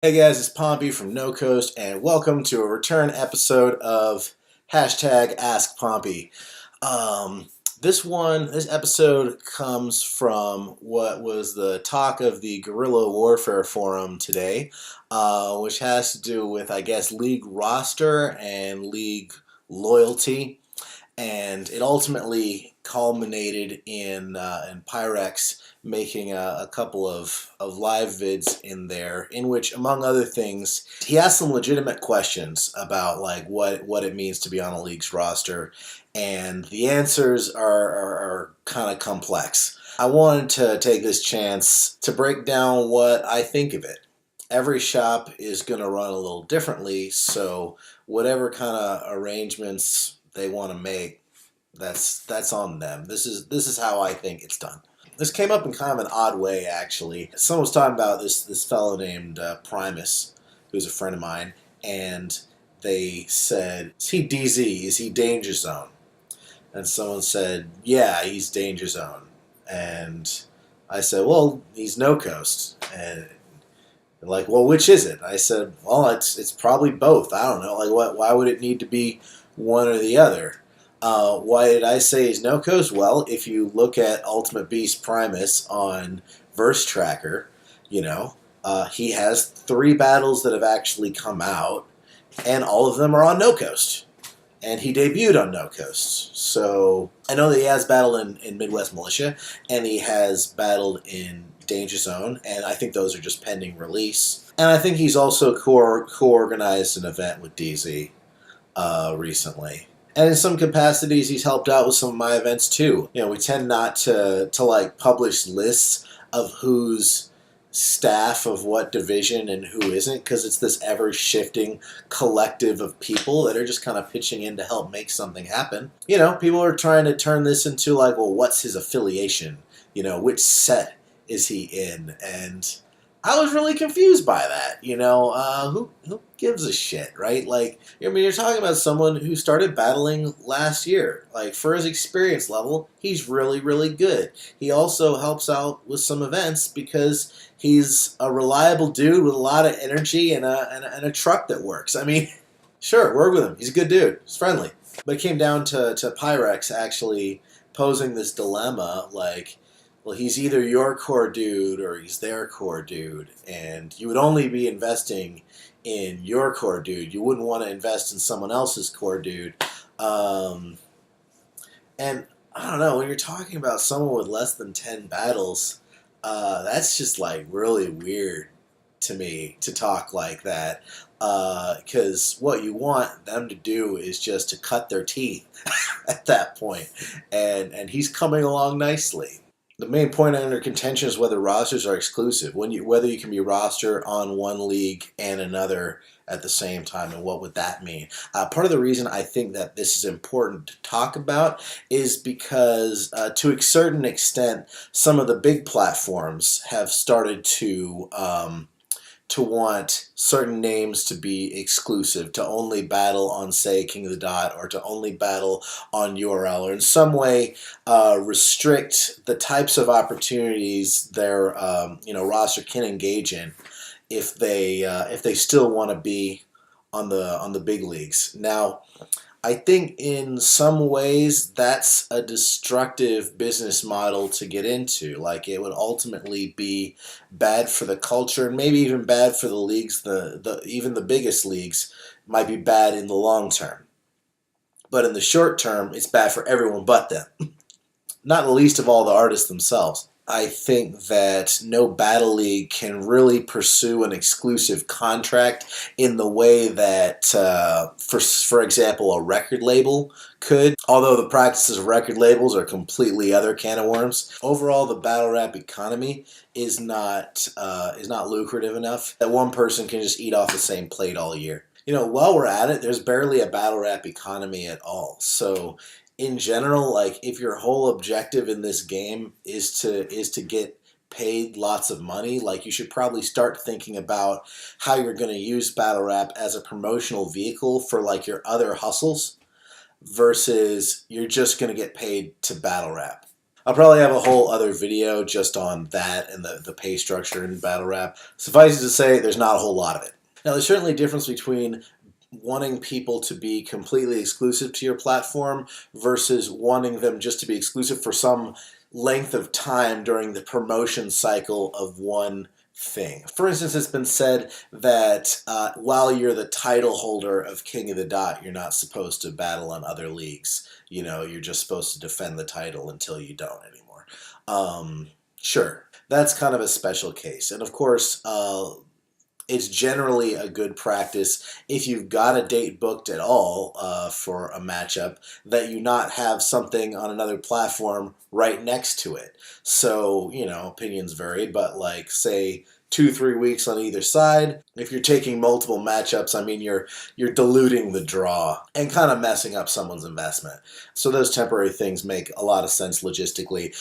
Hey guys, it's Pompey from No Coast, and welcome to a return episode of hashtag Ask Pompey. Um, this episode comes from what was the talk of the Guerrilla Warfare Forum today, which has to do with, I guess, league roster and league loyalty, and it ultimately culminated in Pyrex making a couple of live vids in there, in which, among other things, he asked some legitimate questions about like what it means to be on a league's roster, and the answers are kind of complex. I wanted to take this chance to break down what I think of it. Every shop is going to run a little differently, so whatever kind of arrangements they want to make, that's on them. This is how I think it's done. This came up in kind of an odd way, actually. Someone was talking about this fellow named Primus, who's a friend of mine, and they said, "Is he DZ? Is he Danger Zone?" And someone said, "Yeah, he's Danger Zone." And I said, "Well, he's No Coast." And they're like, "Well, which is it?" I said, "Well, it's probably both. I don't know. Like, what? Why would it need to be one or the other?" Why did I say he's No Coast? Well, if you look at Ultimate Beast Primus on Verse Tracker, you know, he has 3 battles that have actually come out, and all of them are on No Coast. And he debuted on No Coast. So I know that he has battled in Midwest Militia, and he has battled in Danger Zone, and I think those are just pending release. And I think he's also co-organized an event with DZ recently. And in some capacities, he's helped out with some of my events too. You know, we tend not to like publish lists of who's staff of what division and who isn't, because it's this ever shifting collective of people that are just kind of pitching in to help make something happen. You know, people are trying to turn this into like, well, what's his affiliation? You know, which set is he in? And I was really confused by that. You know, who gives a shit, right? Like, I mean, you're talking about someone who started battling last year. Like, for his experience level, he's really, really good. He also helps out with some events because he's a reliable dude with a lot of energy and a truck that works. I mean, sure, work with him. He's a good dude. He's friendly. But it came down to Pyrex actually posing this dilemma, like, well, he's either your core dude or he's their core dude, and you would only be investing in your core dude. You wouldn't want to invest in someone else's core dude. Um, and I don't know, when you're talking about someone with less than 10 battles, that's just like really weird to me to talk like that. Because what you want them to do is just to cut their teeth at that point. And he's coming along nicely. The main point under contention is whether rosters are exclusive. Whether you can be roster on one league and another at the same time, and what would that mean? Part of the reason I think that this is important to talk about is because, to a certain extent, some of the big platforms have started to want certain names to be exclusive, to only battle on, say, King of the Dot, or to only battle on URL, or in some way restrict the types of opportunities their roster can engage in if they still want to be on the big leagues. Now, I think in some ways that's a destructive business model to get into. Like, it would ultimately be bad for the culture, and maybe even bad for the leagues. Even the biggest leagues might be bad in the long term. But in the short term, it's bad for everyone but them. Not the least of all the artists themselves. I think that no battle league can really pursue an exclusive contract in the way that, for example, a record label could. Although the practices of record labels are completely other can of worms. Overall, the battle rap economy is not lucrative enough that one person can just eat off the same plate all year. You know, while we're at it, there's barely a battle rap economy at all. So in general, like, if your whole objective in this game is to get paid lots of money, like, you should probably start thinking about how you're going to use battle rap as a promotional vehicle for like your other hustles versus you're just going to get paid to battle rap. I'll probably have a whole other video just on that and the pay structure in battle rap. Suffice it to say, there's not a whole lot of it. Now, there's certainly a difference between wanting people to be completely exclusive to your platform versus wanting them just to be exclusive for some length of time during the promotion cycle of one thing. For instance, it's been said that while you're the title holder of King of the Dot, you're not supposed to battle on other leagues. You know, you're just supposed to defend the title until you don't anymore. Sure, that's kind of a special case. And of course, it's generally a good practice if you've got a date booked at all for a matchup that you not have something on another platform right next to it. So, you know, opinions vary, but like say 2-3 weeks on either side. If you're taking multiple matchups, I mean you're diluting the draw and kind of messing up someone's investment. So those temporary things make a lot of sense logistically.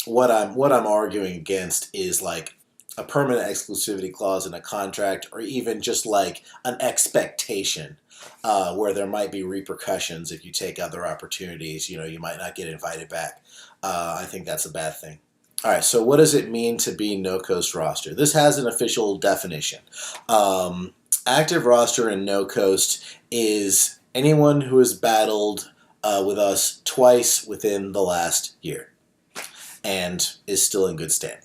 What I'm arguing against is like a permanent exclusivity clause in a contract, or even just like an expectation where there might be repercussions if you take other opportunities. You know, you might not get invited back. I think that's a bad thing. All right, so what does it mean to be no-coast roster? This has an official definition. Active roster in no-coast is anyone who has battled with us twice within the last year and is still in good standing.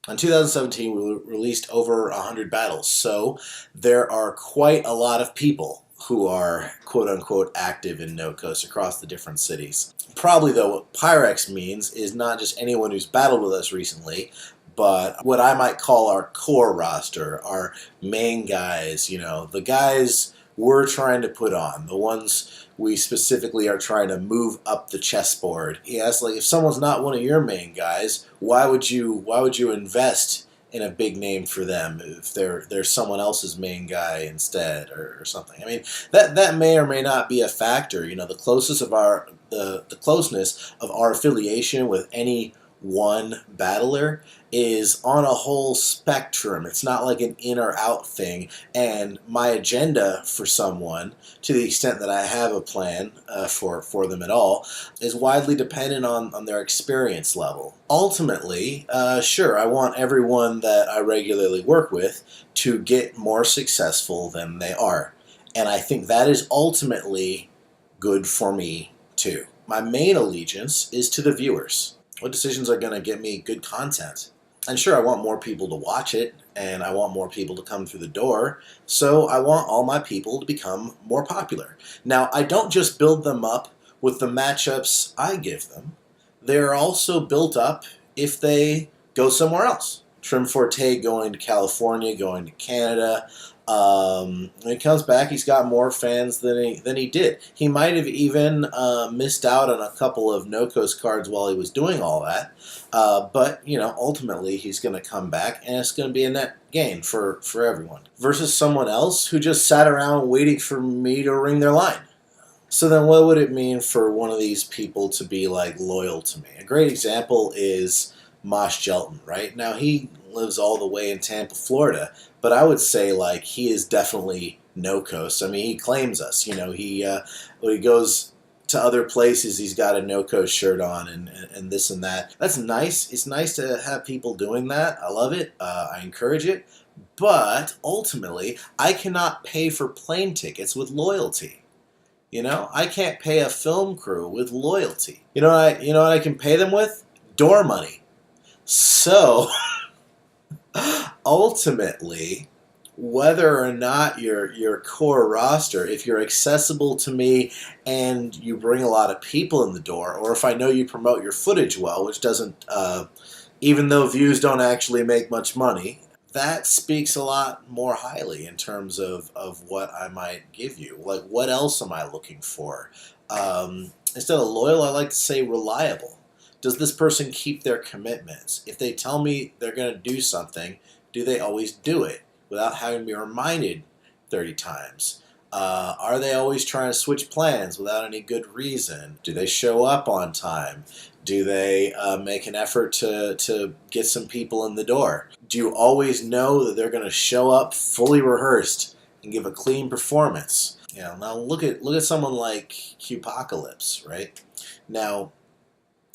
In 2017, we released over 100 battles, so there are quite a lot of people who are quote-unquote active in no-coast across the different cities. Probably, though, what Pyrex means is not just anyone who's battled with us recently, but what I might call our core roster, our main guys, you know, the guys we're trying to put on, the ones we specifically are trying to move up the chessboard. Yes, like if someone's not one of your main guys, why would you invest in a big name for them if they're someone else's main guy instead or something? I mean, that may or may not be a factor. You know, the closeness of our affiliation with any one battler is on a whole spectrum. It's not like an in or out thing. And my agenda for someone, to the extent that I have a plan for them at all, is widely dependent on their experience level. Ultimately, sure, I want everyone that I regularly work with to get more successful than they are. And I think that is ultimately good for me too. My main allegiance is to the viewers. What decisions are going to get me good content? And sure, I want more people to watch it, and I want more people to come through the door, so I want all my people to become more popular. Now, I don't just build them up with the matchups I give them. They're also built up if they go somewhere else. Trim Forte going to California, going to Canada. When he comes back, he's got more fans than he did. He might have even missed out on a couple of no-coast cards while he was doing all that. But, you know, ultimately he's going to come back, and it's going to be a net gain for everyone. Versus someone else who just sat around waiting for me to ring their line. So then what would it mean for one of these people to be, like, loyal to me? A great example is Mosh Gelton, right? Now, he lives all the way in Tampa, Florida, but I would say, like, he is definitely no-coast. I mean, he claims us. You know, when he goes to other places, he's got a no-coast shirt on and this and that. That's nice. It's nice to have people doing that. I love it. I encourage it. But ultimately, I cannot pay for plane tickets with loyalty. You know, I can't pay a film crew with loyalty. You know what I can pay them with? Door money. So, ultimately, whether or not your core roster, if you're accessible to me and you bring a lot of people in the door, or if I know you promote your footage well, which doesn't, even though views don't actually make much money, that speaks a lot more highly in terms of what I might give you. Like, what else am I looking for? Instead of loyal, I like to say reliable. Does this person keep their commitments? If they tell me they're going to do something, do they always do it without having to be reminded 30 times? Are they always trying to switch plans without any good reason? Do they show up on time? Do they make an effort to get some people in the door? Do you always know that they're going to show up fully rehearsed and give a clean performance? You know, now look at someone like Qpocalypse, right? Now,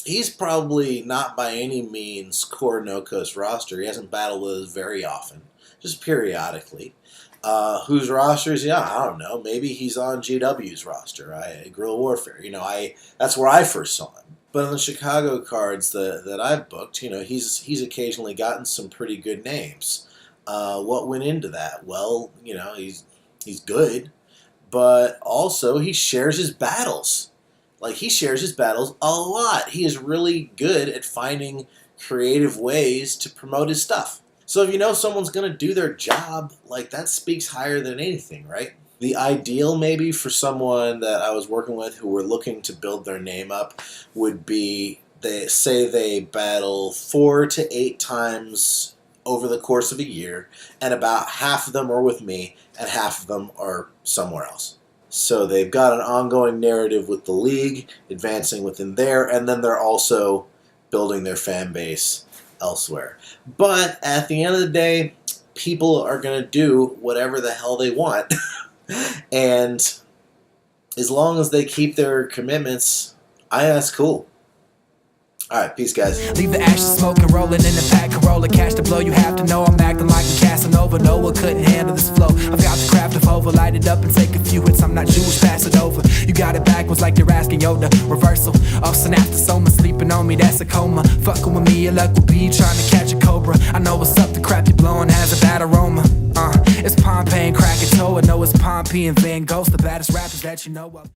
he's probably not by any means core No Coast roster. He hasn't battled with us very often, just periodically. Whose roster is he on? I don't know. Maybe he's on GW's roster. Guerrilla Warfare. That's where I first saw him. But on the Chicago cards that I've booked, he's occasionally gotten some pretty good names. What went into that? Well, he's good, but also he shares his battles. Like, he shares his battles a lot. He is really good at finding creative ways to promote his stuff. So if you know someone's going to do their job, like, that speaks higher than anything, right? The ideal maybe for someone that I was working with who were looking to build their name up would be, they battle 4 to 8 times over the course of a year, and about half of them are with me and half of them are somewhere else. So they've got an ongoing narrative with the league, advancing within there, and then they're also building their fan base elsewhere. But at the end of the day, people are going to do whatever the hell they want. And as long as they keep their commitments, that's cool. Alright, peace, guys. Leave the ashes smoking, rolling in the pack, Corolla, cash to blow. You have to know I'm acting like a Casanova. No one couldn't handle this flow. I've got the craft of over, light it up and take a few hits. I'm not Jewish, pass it over. You got it backwards like you're asking Yoda. Reversal, also after soma, sleeping on me, that's a coma. Fucking with me, your luck will be trying to catch a cobra. I know what's up, the crap you're blowing has a bad aroma. It's Pompeii and Krakatoa. I know it's Pompey and Van Gogh, the baddest rappers that you know of.